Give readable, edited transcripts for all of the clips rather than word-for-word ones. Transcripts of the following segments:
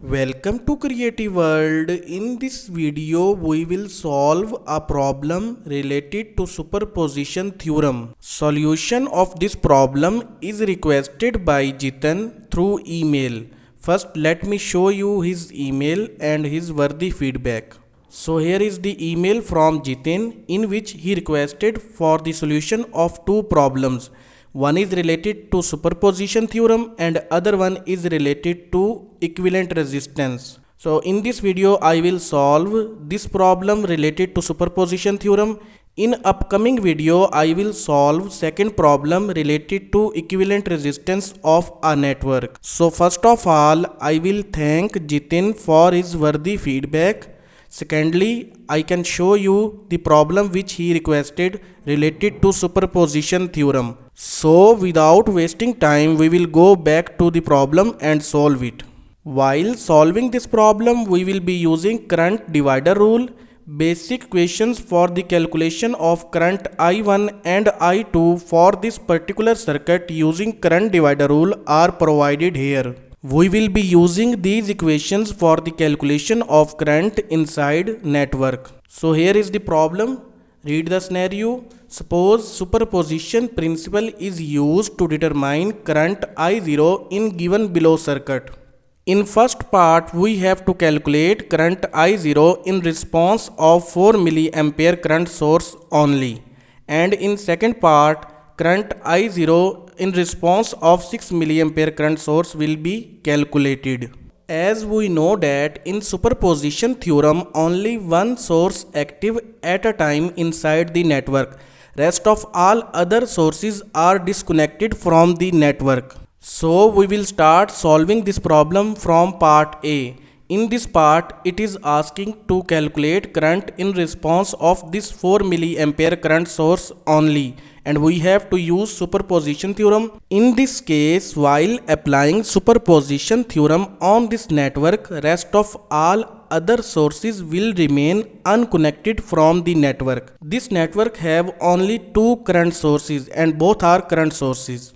Welcome to Creative World. In this video, we will solve a problem related to superposition theorem. Solution of this problem is requested by Jitan through email. First, let me show you his email and his worthy feedback. So here is the email from Jitin in which he requested for the solution of two problems. One is related to superposition theorem and other one is related to equivalent resistance. So in this video I will solve this problem related to superposition theorem. In upcoming video I will solve second problem related to equivalent resistance of a network. So first of all I will thank Jitin for his worthy feedback. Secondly, I can show you the problem which he requested related to superposition theorem. So without wasting time, we will go back to the problem and solve it. While solving this problem, we will be using current divider rule. Basic equations for the calculation of current I1 and I2 for this particular circuit using current divider rule are provided here. We will be using these equations for the calculation of current inside network. So here is the problem. Read the scenario. Suppose superposition principle is used to determine current I0 in given below circuit. In first part, we have to calculate current I0 in response of 4 milliampere current source only. And in second part, current I0 in response of 6 milliampere current source will be calculated. As we know that in superposition theorem only one source active at a time inside the network. Rest of all other sources are disconnected from the network. So we will start solving this problem from part A. In this part, it is asking to calculate current in response of this 4 milliampere current source only, and we have to use superposition theorem. In this case, while applying superposition theorem on this network, rest of all other sources will remain unconnected from the network. This network have only two current sources and both are current sources.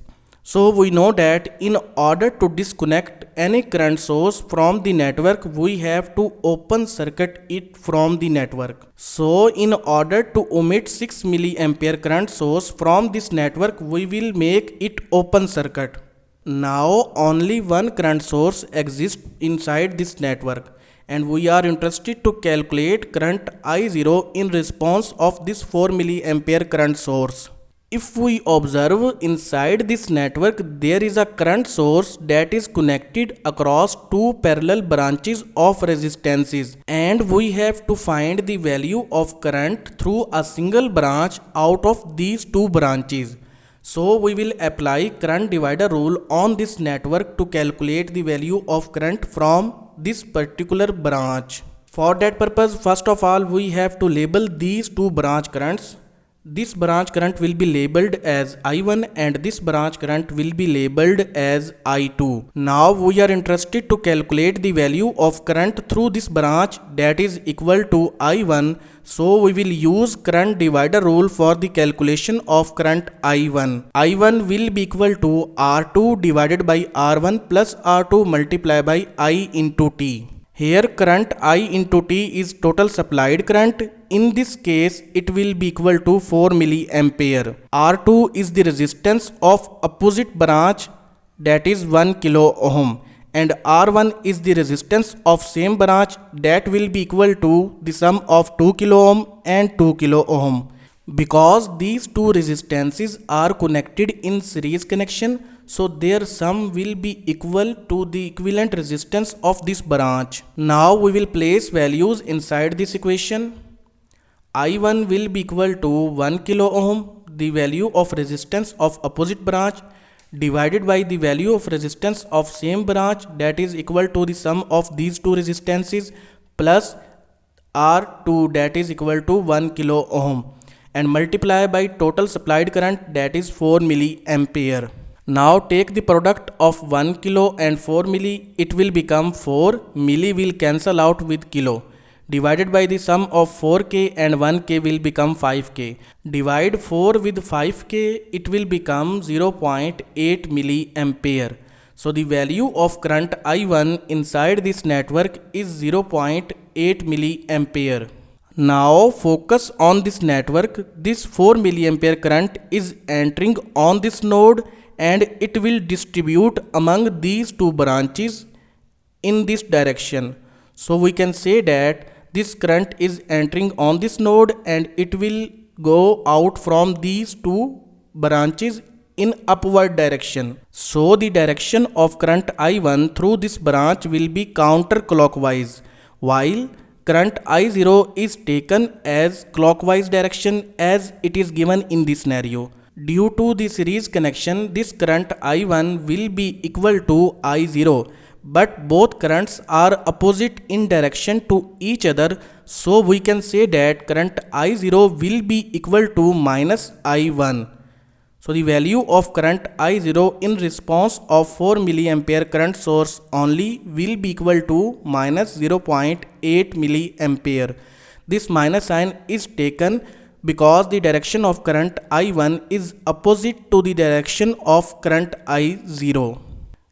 So we know that in order to disconnect any current source from the network, we have to open circuit it from the network. So in order to omit 6 milliampere current source from this network, we will make it open circuit. Now only one current source exists inside this network and we are interested to calculate current I0 in response of this 4 milliampere current source. If we observe inside this network, there is a current source that is connected across two parallel branches of resistances, and we have to find the value of current through a single branch out of these two branches. So we will apply current divider rule on this network to calculate the value of current from this particular branch. For that purpose, first of all, we have to label these two branch currents. This branch current will be labeled as I1 and this branch current will be labeled as I2. Now we are interested to calculate the value of current through this branch that is equal to I1. So we will use current divider rule for the calculation of current I1. I1 will be equal to R2 divided by R1 plus R2 multiplied by I into T. Here current I into T is total supplied current. In this case, it will be equal to 4 milliampere. R2 is the resistance of opposite branch, that is 1 kilo ohm, and R1 is the resistance of same branch, that will be equal to the sum of 2 kilo ohm and 2 kilo ohm. Because these two resistances are connected in series connection, so their sum will be equal to the equivalent resistance of this branch. Now we will place values inside this equation. I1 will be equal to 1 kilo ohm, the value of resistance of opposite branch, divided by the value of resistance of same branch, that is equal to the sum of these two resistances, plus R2, that is equal to 1 kilo ohm, and multiply by total supplied current, that is 4 milliampere. Now take the product of 1 kilo and 4 milli, it will become 4, milli will cancel out with kilo. Divided by the sum of 4k and 1k will become 5k. Divide 4 with 5k, it will become 0.8 milliampere. So the value of current I1 inside this network is 0.8 milliampere. Now focus on this network. This 4 milliampere current is entering on this node and it will distribute among these two branches in this direction. So we can say that this current is entering on this node and it will go out from these two branches in upward direction. So the direction of current I1 through this branch will be counterclockwise, while current I0 is taken as clockwise direction as it is given in this scenario. Due to the series connection, this current I1 will be equal to I0, but both currents are opposite in direction to each other, so we can say that current I0 will be equal to minus I1. So the value of current I0 in response of 4 milliampere current source only will be equal to minus 0.8 milliampere. This minus sign is taken because the direction of current I1 is opposite to the direction of current I0.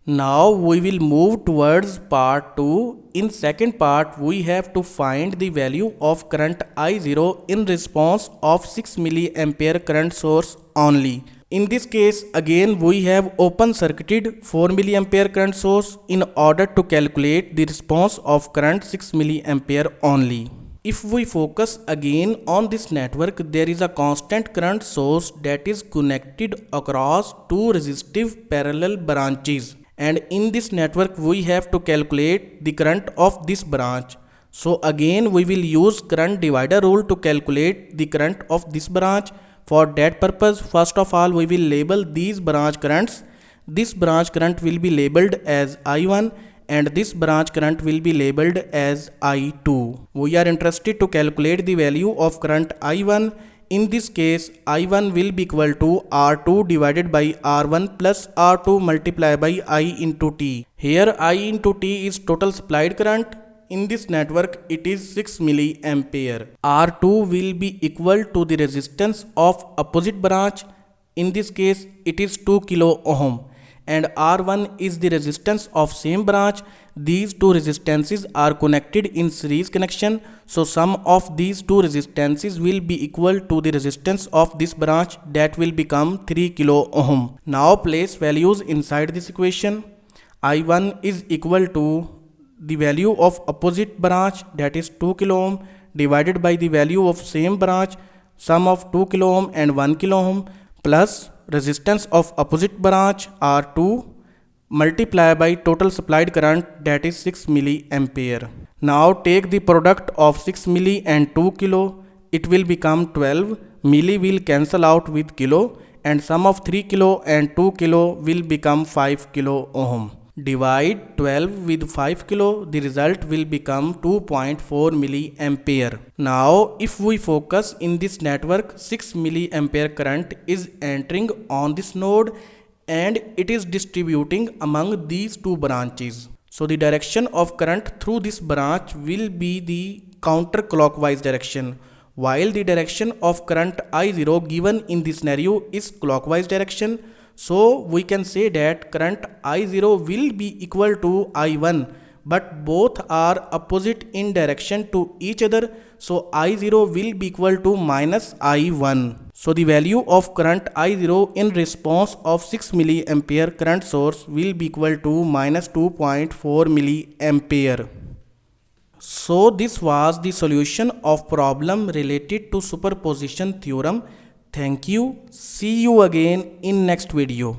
Now we will move towards part 2. In second part, we have to find the value of current I0 in response of 6 milliampere current source only. In this case, again we have open circuited 4 milliampere current source in order to calculate the response of current 6 milliampere only. If we focus again on this network, there is a constant current source that is connected across two resistive parallel branches. And in this network we have to calculate the current of this branch. So again we will use current divider rule to calculate the current of this branch. For that purpose, first of all we will label these branch currents. This branch current will be labeled as I1 and this branch current will be labeled as I2. We are interested to calculate the value of current I1. In this case, I1 will be equal to R2 divided by R1 plus R2 multiplied by I into T. Here I into T is total supplied current. In this network, it is 6 milliampere. R2 will be equal to the resistance of opposite branch. In this case, it is 2 kilo ohm. And R1 is the resistance of same branch. These two resistances are connected in series connection. So sum of these two resistances will be equal to the resistance of this branch, that will become 3 kilo ohm. Now place values inside this equation. I1 is equal to the value of opposite branch, that is 2 kilo ohm, divided by the value of same branch, sum of 2 kilo ohm and 1 kilo ohm, plus resistance of opposite branch R2 multiplied by total supplied current, that is 6 milliampere. Now take the product of 6 milli and 2 kilo, it will become 12. Milli will cancel out with kilo and sum of 3 kilo and 2 kilo will become 5 kilo ohm. Divide 12 with 5 kilo, the result will become 2.4 milliampere. Now if we focus in this network, 6 milliampere current is entering on this node and it is distributing among these two branches. So the direction of current through this branch will be the counterclockwise direction, while the direction of current I0 given in this scenario is clockwise direction. So we can say that current I0 will be equal to I1, but both are opposite in direction to each other. So I0 will be equal to minus I1. So the value of current I0 in response of 6 milliampere current source will be equal to minus 2.4 milliampere. So this was the solution of problem related to superposition theorem. Thank you. See you again in next video.